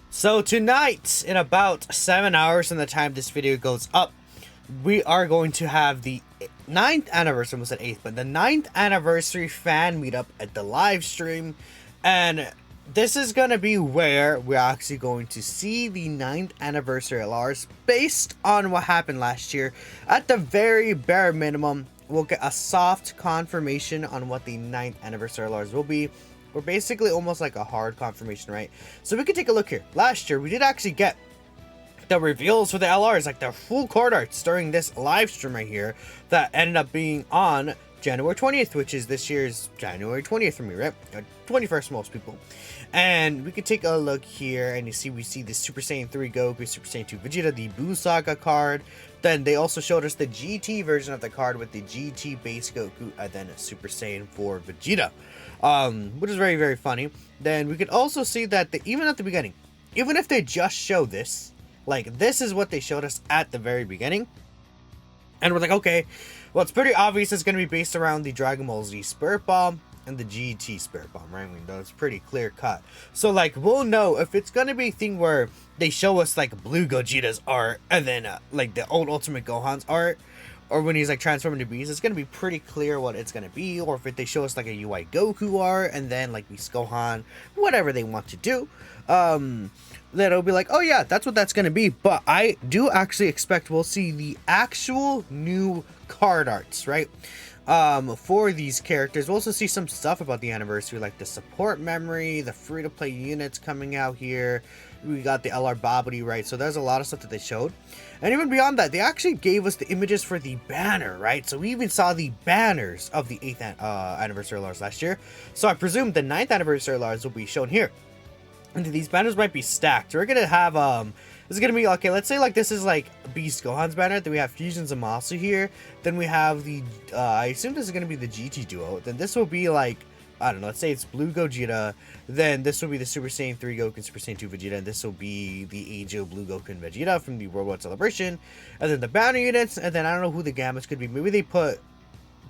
So tonight, in about 7 hours from the time this video goes up, we are going to have the ninth anniversary, almost at 8th, but the ninth anniversary fan meetup at the live stream. And this is going to be where we're actually going to see the ninth anniversary LRs based on what happened last year. At the very bare minimum, we'll get a soft confirmation on what the ninth anniversary LRs will be. We're basically almost like a hard confirmation, right? So we can take a look here. Last year, we did actually get the reveals for the LRs, like the full card arts during this live stream right here that ended up being on January 20th, which is this year's January 20th for me, right? 21st most people. And we could take a look here and we see the Super Saiyan 3 Goku, Super Saiyan 2 Vegeta, the Buu Saga card. Then they also showed us the GT version of the card with the GT base Goku and then a Super Saiyan 4 Vegeta. Which is very, very funny. Then we could also see that even at the beginning, even if they just show this, like this is what they showed us at the very beginning. And we're like, okay, well, it's pretty obvious it's going to be based around the Dragon Ball Z Spirit Bomb and the GT Spirit Bomb, right? I mean, that's pretty clear cut. So, like, we'll know if it's going to be a thing where they show us, like, Blue Gogeta's art and then, like, the old Ultimate Gohan's art, or when he's, like, transforming to beast, it's going to be pretty clear what it's going to be. Or if they show us, like, a UI Goku art and then, like, Beast Gohan, whatever they want to do. Then it'll be like, oh yeah, that's what that's going to be. But I do actually expect we'll see the actual new card arts, right? For these characters. We'll also see some stuff about the anniversary, like the support memory, the free-to-play units coming out here. We got the LR Babidi, right? So there's a lot of stuff that they showed. And even beyond that, they actually gave us the images for the banner, right? So we even saw the banners of the 8th anniversary LRs last year. So I presume the 9th anniversary LRs will be shown here. And these banners might be stacked. We're gonna have this is gonna be okay. Let's say like this is like Beast Gohan's banner. Then we have Fusion Zamasu here. Then we have the I assume this is gonna be the GT duo. Then this will be like, I don't know. Let's say it's Blue Gogeta. Then this will be the Super Saiyan 3 Goku and Super Saiyan 2 Vegeta. And this will be the Age of Blue Goku and Vegeta from the Worldwide Celebration. And then the banner units. And then I don't know who the Gambits could be. Maybe they put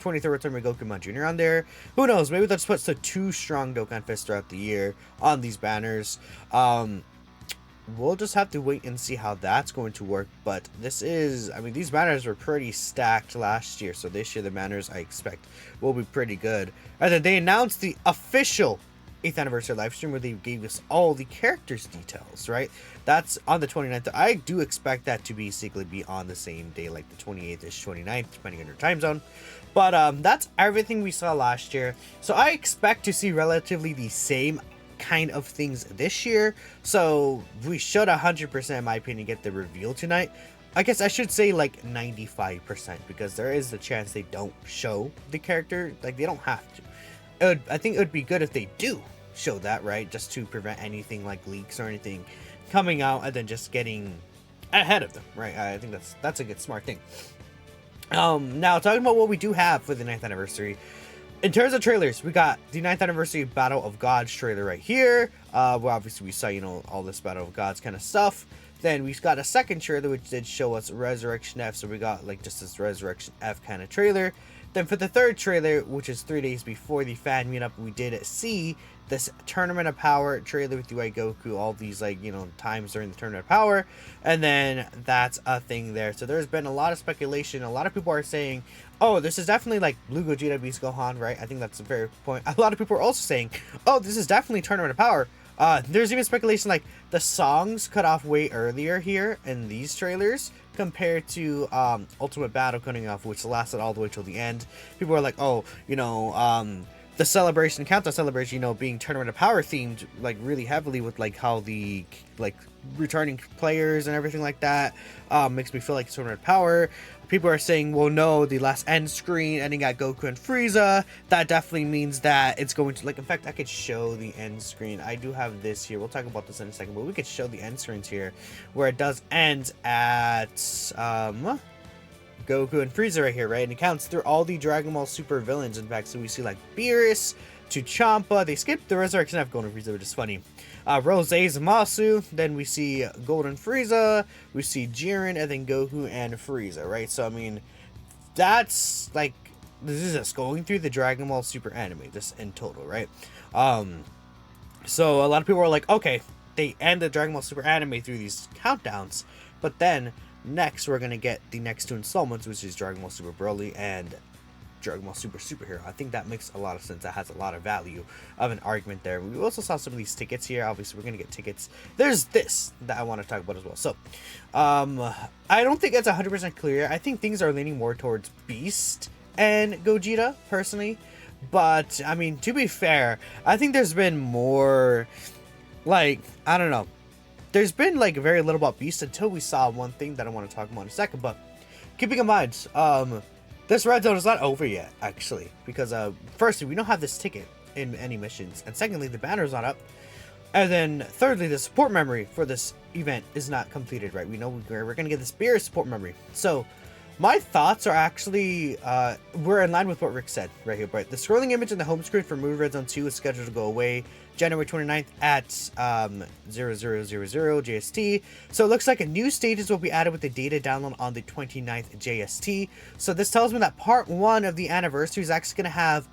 23rd Return of Goku Jr. on there. Who knows? Maybe they'll just put the 2 strong Dokkan fists throughout the year on these banners. We'll just have to wait and see how that's going to work. But this is, I mean, these banners were pretty stacked last year. So this year the banners I expect will be pretty good. And then they announced the official 8th anniversary live stream where they gave us all the characters details, right? That's on the 29th. I do expect that to basically be on the same day, like the 28th-ish, 29th, depending on your time zone. But that's everything we saw last year. So I expect to see relatively the same kind of things this year. So we should 100%, in my opinion, get the reveal tonight. I guess I should say like 95%, because there is the chance they don't show the character. Like, they don't have to. I think it would be good if they do show that, right? Just to prevent anything like leaks or anything coming out and then just getting ahead of them, right? I think that's a good, smart thing. Now talking about what we do have for the 9th anniversary. In terms of trailers, we got the 9th anniversary Battle of Gods trailer right here. Well, obviously we saw, you know, all this Battle of Gods kind of stuff. Then we've got a second trailer which did show us Resurrection F, so we got like just this Resurrection F kind of trailer. Then for the third trailer, which is 3 days before the fan meetup, we did see this Tournament of Power trailer with UI Goku, all these, like, you know, times during the Tournament of Power, and then that's a thing there. So there's been a lot of speculation. A lot of people are saying, oh, this is definitely like Blue Gogeta Beast Gohan, right? I think that's a very point. A lot of people are also saying, oh, this is definitely Tournament of Power. There's even speculation like the songs cut off way earlier here in these trailers compared to Ultimate Battle cutting off, which lasted all the way till the end. People are like, oh, you know, the celebration, countdown celebration, you know, being Tournament of Power themed, like really heavily with like how the like returning players and everything like that makes me feel like Tournament of Power. People are saying, well, no, the last end screen ending at Goku and Frieza, that definitely means that it's going to, like, in fact, I could show the end screen. I do have this here. We'll talk about this in a second, but we could show the end screens here where it does end at Goku and Frieza right here, right? And it counts through all the Dragon Ball Super villains. In fact, so we see like Beerus to Champa. They skipped the Resurrection of Golden Frieza, which is funny. Rose Zamasu. Then we see Golden Frieza. We see Jiren, and then Goku and Frieza, right? So I mean, that's like, this is us going through the Dragon Ball Super anime, this in total, right? So a lot of people are like, okay, they end the Dragon Ball Super anime through these countdowns. But then next we're gonna get the next 2 installments, which is Dragon Ball Super Broly and Dragon Ball Super Superhero. I think that makes a lot of sense. That has a lot of value of an argument there. We also saw some of these tickets here. Obviously, we're gonna get tickets. There's this that I want to talk about as well. So, I don't think it's 100% clear. I think things are leaning more towards Beast and Gogeta, personally. But I mean, to be fair, I think there's been more, like, I don't know. There's been like very little about Beast until we saw one thing that I want to talk about in a second. But keeping in mind, this red zone is not over yet, actually, because firstly, we don't have this ticket in any missions, and secondly, the banner's not up, and then thirdly, the support memory for this event is not completed, right? We know we're gonna get the Spirit support memory. So my thoughts are actually we're in line with what Rick said right here, but the scrolling image in the home screen for Movie Red Zone 2 is scheduled to go away January 29th at 0000 JST. So it looks like a new stages will be added with the data download on the 29th JST. So this tells me that part 1 of the anniversary is actually going to have,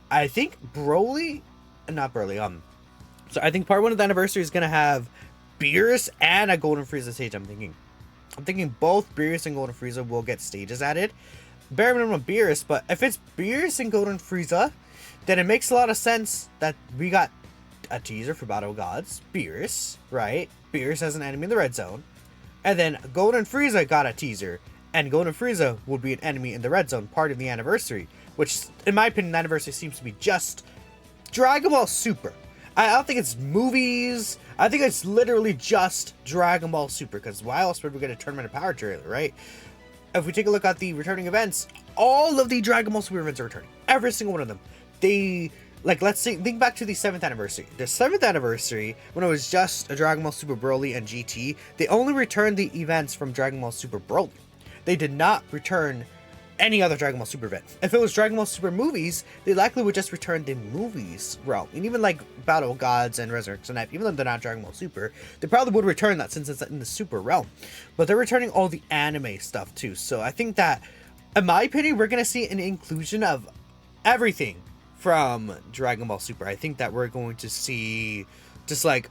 I think, so I think part 1 of the anniversary is going to have Beerus and a Golden Frieza stage. I'm thinking both Beerus and Golden Frieza will get stages added. Bare minimum Beerus, but if it's Beerus and Golden Frieza, then it makes a lot of sense that we got a teaser for Battle of Gods, Beerus, right? Beerus as an enemy in the red zone. And then Golden Frieza got a teaser, and Golden Frieza would be an enemy in the red zone, part of the anniversary, which, in my opinion, the anniversary seems to be just Dragon Ball Super. I don't think it's movies. I think it's literally just Dragon Ball Super, because why else would we get a Tournament of Power trailer, right? If we take a look at the returning events, all of the Dragon Ball Super events are returning. Every single one of them. They, like, let's say, think back to the 7th anniversary. The 7th anniversary, when it was just a Dragon Ball Super Broly and GT, they only returned the events from Dragon Ball Super Broly. They did not return any other Dragon Ball Super event. If it was Dragon Ball Super movies, they likely would just return the movies realm. And even like Battle of Gods and Resurrection F, even though they're not Dragon Ball Super, they probably would return that since it's in the Super realm. But they're returning all the anime stuff too. So I think that, in my opinion, we're going to see an inclusion of everything from Dragon Ball Super. I think that we're going to see just like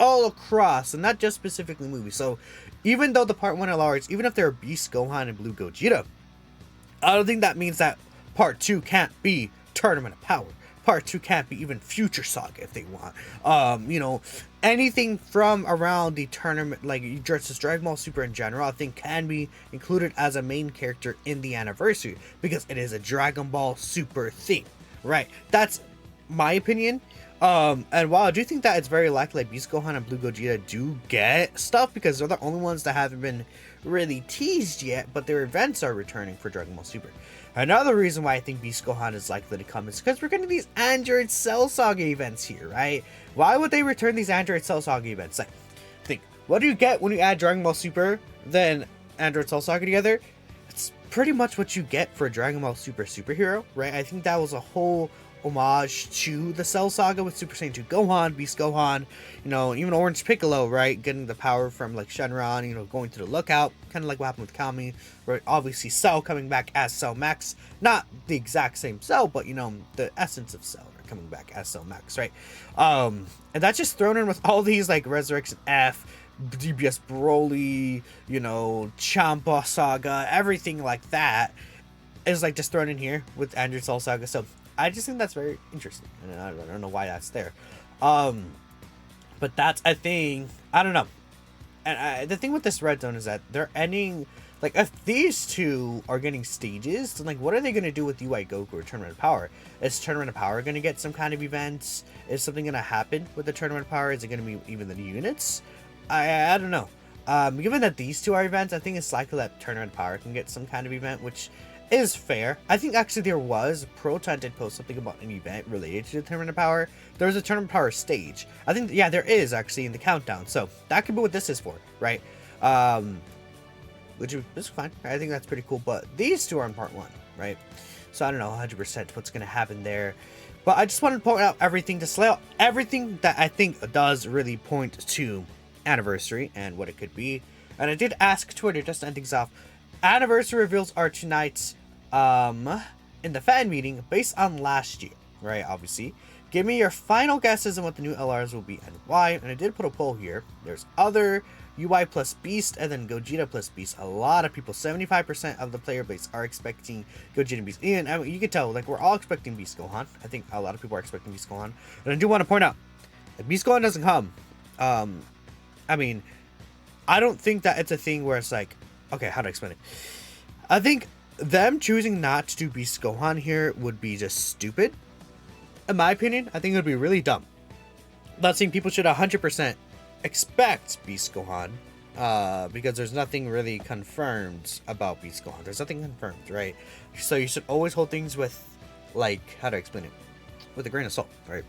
all across, and not just specifically movies. So even though the part 1 LRs, even if they're Beast Gohan and Blue Gogeta, I don't think that means that part 2 can't be Tournament of Power. Part 2 can't be even Future Saga if they want. You know, anything from around the tournament, like just Dragon Ball Super in general, I think can be included as a main character in the anniversary, because it is a Dragon Ball Super theme, right? That's my opinion. And while I do think that it's very likely that Beast Gohan and Blue Gogeta do get stuff, because they're the only ones that haven't been really teased yet, but their events are returning for Dragon Ball Super. Another reason why I think Beast Gohan is likely to come is because we're getting these Android Cell Saga events here, right? Why would they return these Android Cell Saga events? Like, think, what do you get when you add Dragon Ball Super, then Android Cell Saga together? It's pretty much what you get for Dragon Ball Super Superhero, right? I think that was a whole homage to the Cell Saga with Super Saiyan 2 Gohan, Beast Gohan, you know, even Orange Piccolo, right? Getting the power from like Shenron, you know, going to the Lookout, kind of like what happened with Kami, right? Obviously Cell coming back as Cell Max, not the exact same Cell, but you know, the essence of Cell coming back as Cell Max, right? And that's just thrown in with all these like Resurrection F, DBS Broly, you know, Champa Saga, everything like that is like just thrown in here with Android Cell Saga. So I just think that's very interesting, and I don't know why that's there. But that's a thing. I don't know. And the thing with this red zone is that they're ending, like, if these two are getting stages, then like, what are they going to do with UI Goku or Tournament of Power? Is Tournament of Power going to get some kind of events? Is something going to happen with the Tournament of Power? Is it going to be even the units? I don't know. Given that these two are events, I think it's likely that Tournament of Power can get some kind of event, which is fair. I think actually there was, Proton did post something about an event related to the Tournament of Power. There was a Tournament of Power stage. I think, yeah, there is actually in the countdown. So that could be what this is for, right? Which is fine. I think that's pretty cool. But these two are in part 1, right? So I don't know 100% what's going to happen there. But I just wanted to point out everything, to slay out everything that I think does really point to anniversary and what it could be. And I did ask Twitter, just to end things off, anniversary reveals are tonight in the fan meeting based on last year, right? Obviously, Give me your final guesses on what the new LRs will be and why. And I did put a poll here. There's other, UI plus Beast, and then Gogeta plus Beast. A lot of people, 75% of the player base are expecting Gogeta and Beast. And I mean, you can tell, like, we're all expecting Beast Gohan. I think a lot of people are expecting Beast Gohan. And I do want to point out, if Beast Gohan doesn't come, I mean, I don't think that it's a thing where it's like, okay, how to explain it? I think them choosing not to do Beast Gohan here would be just stupid. In my opinion, I think it would be really dumb. I'm not saying people should 100% expect Beast Gohan, because there's nothing really confirmed about Beast Gohan. There's nothing confirmed, right? So you should always hold things with, like, how to explain it? With a grain of salt, right?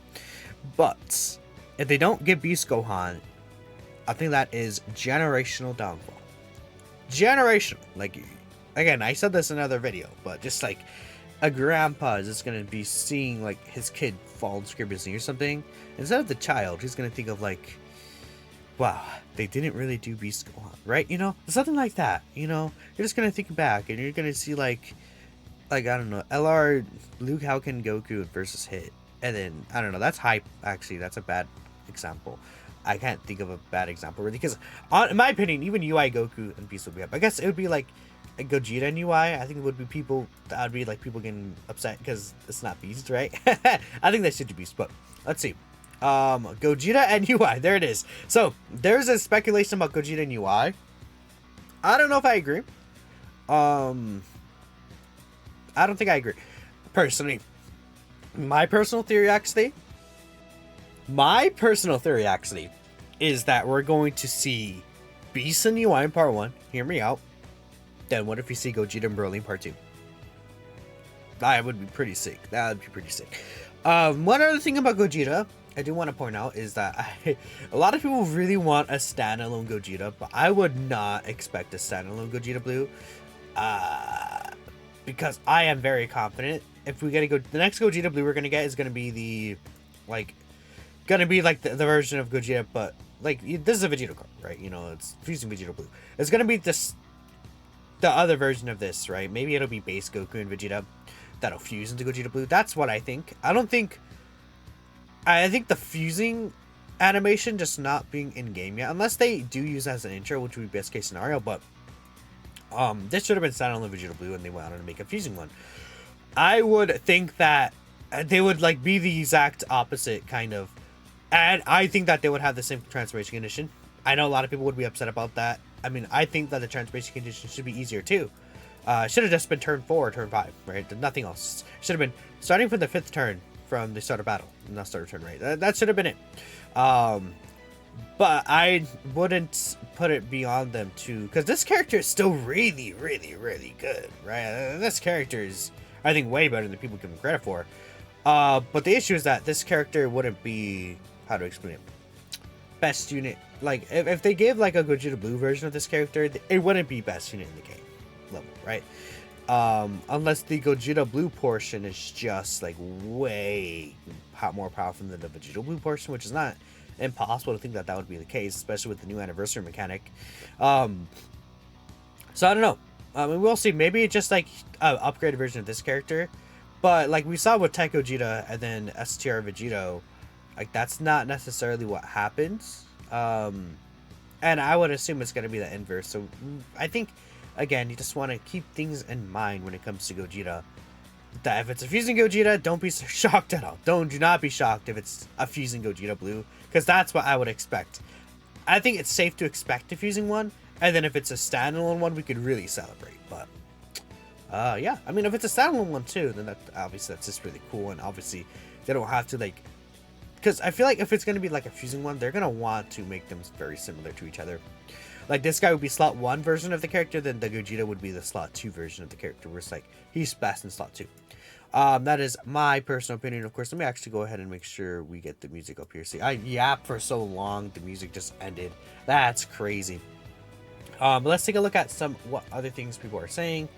But if they don't get Beast Gohan, I think that is generational downfall. Generational. Like, again, I said this in another video, but just like, a grandpa is just gonna be seeing like his kid fall in Scribner's knee or something. Instead of the child, he's gonna think of like, wow, they didn't really do Beast Gohan, right? You know, something like that. You know, you're just gonna think back and you're gonna see like I don't know, LR Luke Halkin Goku versus Hit, and then I don't know. That's hype. Actually, that's a bad example. I can't think of a bad example really, because in my opinion, even UI Goku and Beast would be up. I guess it would be like a Gogeta and UI. I think it would be people that would be like people getting upset because it's not Beast, right? I think they should do Beast, but let's see. Gogeta and UI, there it is. So there's a speculation about Gogeta and UI. I don't know if I agree. I don't think I agree personally. My personal theory actually is that we're going to see Beast and UI in part 1. Hear me out. Then what if we see Gogeta and Broly in part 2? That would be pretty sick. That would be pretty sick. One other thing about Gogeta I do want to point out is that a lot of people really want a standalone Gogeta, but I would not expect a standalone Gogeta Blue. Because I am very confident if we get the next Gogeta Blue we're gonna get is gonna be the version of Gogeta, but like this is a Vegeta card, right? You know, it's fusing Vegeta Blue. It's gonna be the other version of this, right? Maybe it'll be base Goku and Vegeta that'll fuse into Gogeta Blue. That's what I think. I think the fusing animation just not being in game yet, unless they do use it as an intro, which would be best case scenario. But this should have been standalone Vegeta Blue, and they went on to make a fusing one. I would think that they would like be the exact opposite kind of, and I think that they would have the same transformation condition. I know a lot of people would be upset about that. I mean, I think that the transformation condition should be easier too. Should have just been turn 4 or turn 5, right? Nothing else. Should have been starting from the 5th turn from the start of battle, not start of turn, right? That should have been it. But I wouldn't put it beyond them too, because this character is still really, really, really good, right? This character is, I think, way better than people give him credit for. But the issue is that this character wouldn't be, how to explain it, best unit. Like, if they gave like a Gogeta Blue version of this character, it wouldn't be best unit in the game level, right? Unless the Gogeta Blue portion is just like way more powerful than the Vegeta Blue portion, which is not impossible to think that would be the case, especially with the new anniversary mechanic. So I don't know. I mean, we'll see. Maybe it's just like an upgraded version of this character, but like we saw with Tech Gogeta and then STR Vegito, like that's not necessarily what happens. And I would assume it's going to be the inverse. So I think, again, you just want to keep things in mind when it comes to Gogeta. That if it's a fusing Gogeta, don't be shocked at all. Do not be shocked if it's a fusing Gogeta Blue, because that's what I would expect. I think it's safe to expect a fusing one, and then if it's a standalone one, we could really celebrate. But yeah, I mean, if it's a standalone one too, then obviously that's just really cool, and obviously they don't have to like, because I feel like if it's gonna be like a fusing one, they're gonna want to make them very similar to each other. Like, this guy would be slot 1 version of the character, then the Gogeta would be the slot 2 version of the character, where it's like, he's best in slot 2. That is my personal opinion. Of course, let me actually go ahead and make sure we get the music up here. See, I yapped for so long, the music just ended. That's crazy. But let's take a look at what other things people are saying.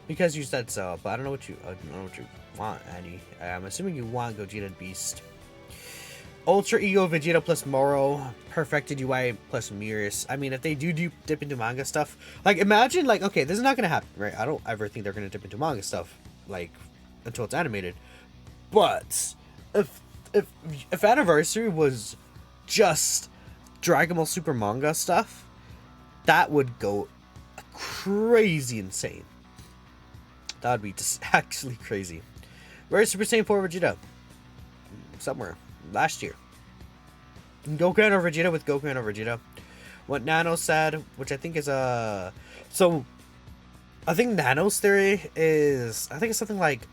Because you said so, but I don't know what you want, Annie. I'm assuming you want Gogeta and Beast. Ultra Ego Vegeta plus Moro, perfected UI plus Mirrors. I mean, if they do dip into manga stuff, like imagine, like, okay, this is not gonna happen, right? I don't ever think they're gonna dip into manga stuff, like, until it's animated. But if if Anniversary was just Dragon Ball Super manga stuff, that would go crazy insane. That would be just actually crazy. Where's Super Saiyan 4 Vegeta? Somewhere. Last year. Goku or Vegeta with Goku or Vegeta. What Nano said, which I think is so I think Nano's theory is, I think it's something like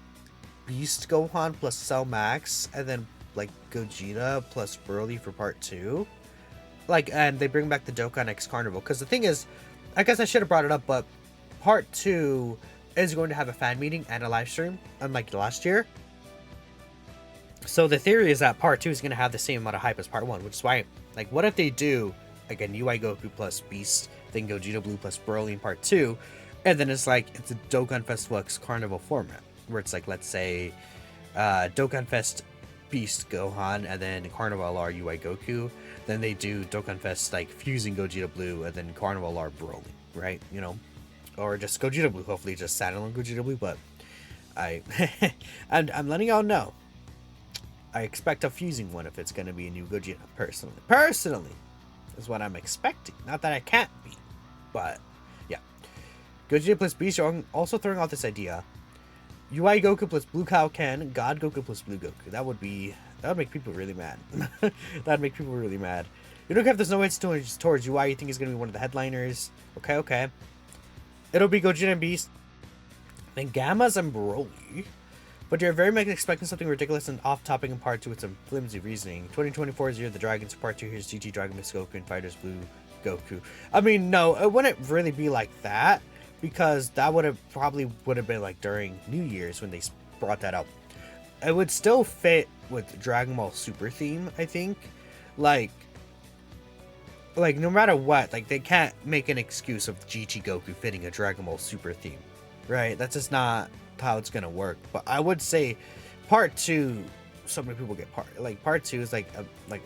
Beast Gohan plus Cell Max, and then like Gogeta plus Broly for part 2. Like, and they bring back the Dokkan X Carnival. Because the thing is, I guess I should have brought it up, but part 2 is going to have a fan meeting and a live stream, unlike last year. So the theory is that part 2 is going to have the same amount of hype as part 1, which is why, like, what if they do, again, UI Goku plus Beast, then Gogeta Blue plus Broly in part 2, and then it's like, it's a Dokkan Festival X Carnival format, where it's like, let's say, Dokkan Fest Beast Gohan, and then Carnival LR UI Goku, then they do Dokkan Fest, like, fusing Gogeta Blue, and then Carnival LR Broly, right, you know, or just Gogeta Blue, hopefully just standalone Gogeta Blue, but I'm letting y'all know, I expect a fusing one if it's going to be a new Gogeta, personally, is what I'm expecting, not that I can't be, but, yeah, Gogeta plus Beast are also throwing out this idea, UI Goku plus Blue Kaioken, God Goku plus Blue Goku. That would make people really mad. That'd make people really mad. You don't have this no hits towards UI. You think he's gonna be one of the headliners? Okay. It'll be Gogeta and Beast, then Gammas and Broly. But you're very much expecting something ridiculous and off-topic in part 2 with some flimsy reasoning. 2024 is Year of the Dragons. Part 2 here's GT Dragon Mix Goku and Fighters Blue Goku. I mean, no, it wouldn't really be like that, because that would have been like during New Year's when they brought that up. It would still fit with Dragon Ball Super theme, I think. Like no matter what, like they can't make an excuse of GT Goku fitting a Dragon Ball Super theme, right? That's just not how it's gonna work. But I would say part 2, so many people get part 2 is like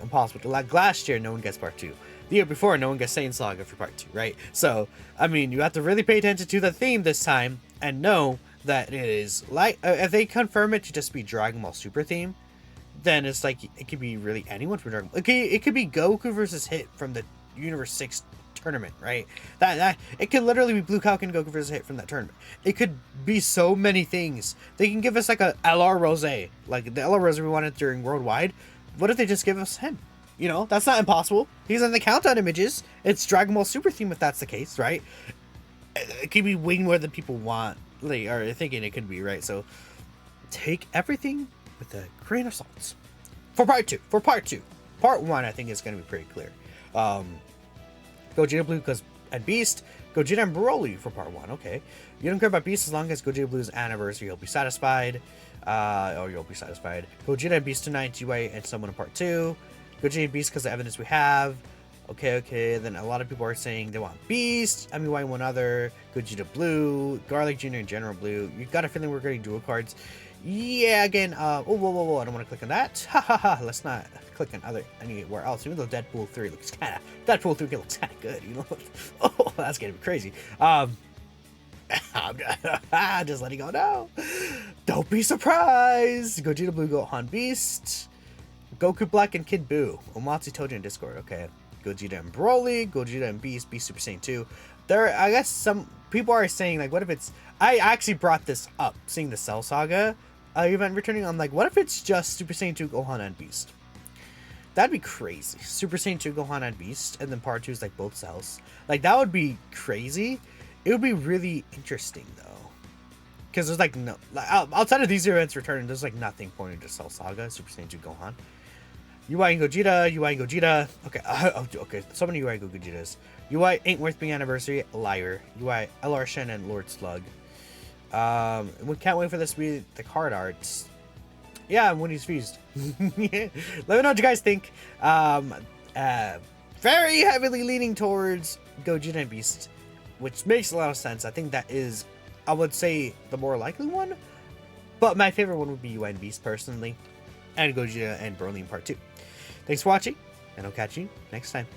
impossible. Like last year, no one gets part 2. The year before, no one gets Saiyan Saga for part 2, right? So, I mean, you have to really pay attention to the theme this time and know that it is like, if they confirm it to just be Dragon Ball Super theme, then it's like, it could be really anyone from Dragon Ball. It could be Goku versus Hit from the Universe 6 tournament, right? That it could literally be Blue Kaioken Goku versus Hit from that tournament. It could be so many things. They can give us like a LR Rose, like the LR Rose we wanted during Worldwide. What if they just give us him? You know, that's not impossible. He's in the countdown images. It's Dragon Ball Super theme if that's the case, right? It could be way more than people want, like, are thinking it could be, right? So take everything with a grain of salt. For part 2. Part 1, I think, is going to be pretty clear. Gogeta Blue and Beast. Gogeta and Broly for part 1. Okay. You don't care about Beast as long as Gogeta Blue's anniversary. You'll be satisfied. You'll be satisfied. Gogeta and Beast tonight, UA and someone in part 2. Gogeta and Beast because of the evidence we have. Okay. Then a lot of people are saying they want Beast. I mean, why one other? Gogeta Blue, Garlic Jr. and General Blue. You got a feeling we're getting dual cards. Yeah, again, whoa, I don't want to click on that. Let's not click on anywhere else. Even though Deadpool 3 looks kind of good, you know? Oh, that's gonna be crazy. Just letting you know. Don't be surprised. Gogeta Blue, Gohan Beast. Goku Black and Kid Buu. Omatsu told you in Discord. Okay. Gogeta and Broly. Gogeta and Beast Super Saiyan 2. I guess some people are saying, like, what if it's... I actually brought this up, seeing the Cell Saga event returning. I'm like, what if it's just Super Saiyan 2 Gohan and Beast? That'd be crazy. Super Saiyan 2 Gohan and Beast, and then part 2 is like both cells. Like, that would be crazy. It would be really interesting, though. Because there's, like, no... outside of these events returning, there's, like, nothing pointing to Cell Saga, Super Saiyan 2 Gohan. UI and Gogeta. Okay, so many UI Gogetas. UI ain't worth being anniversary, liar. UI LR Shen and Lord Slug. We can't wait for this to be the card arts. Yeah, when he's fused. Let me know what you guys think. Very heavily leaning towards Gogeta and Beast, which makes a lot of sense. I think that is, I would say, the more likely one. But my favorite one would be UI and Beast, personally. And Gogeta and Broly in part 2. Thanks for watching, and I'll catch you next time.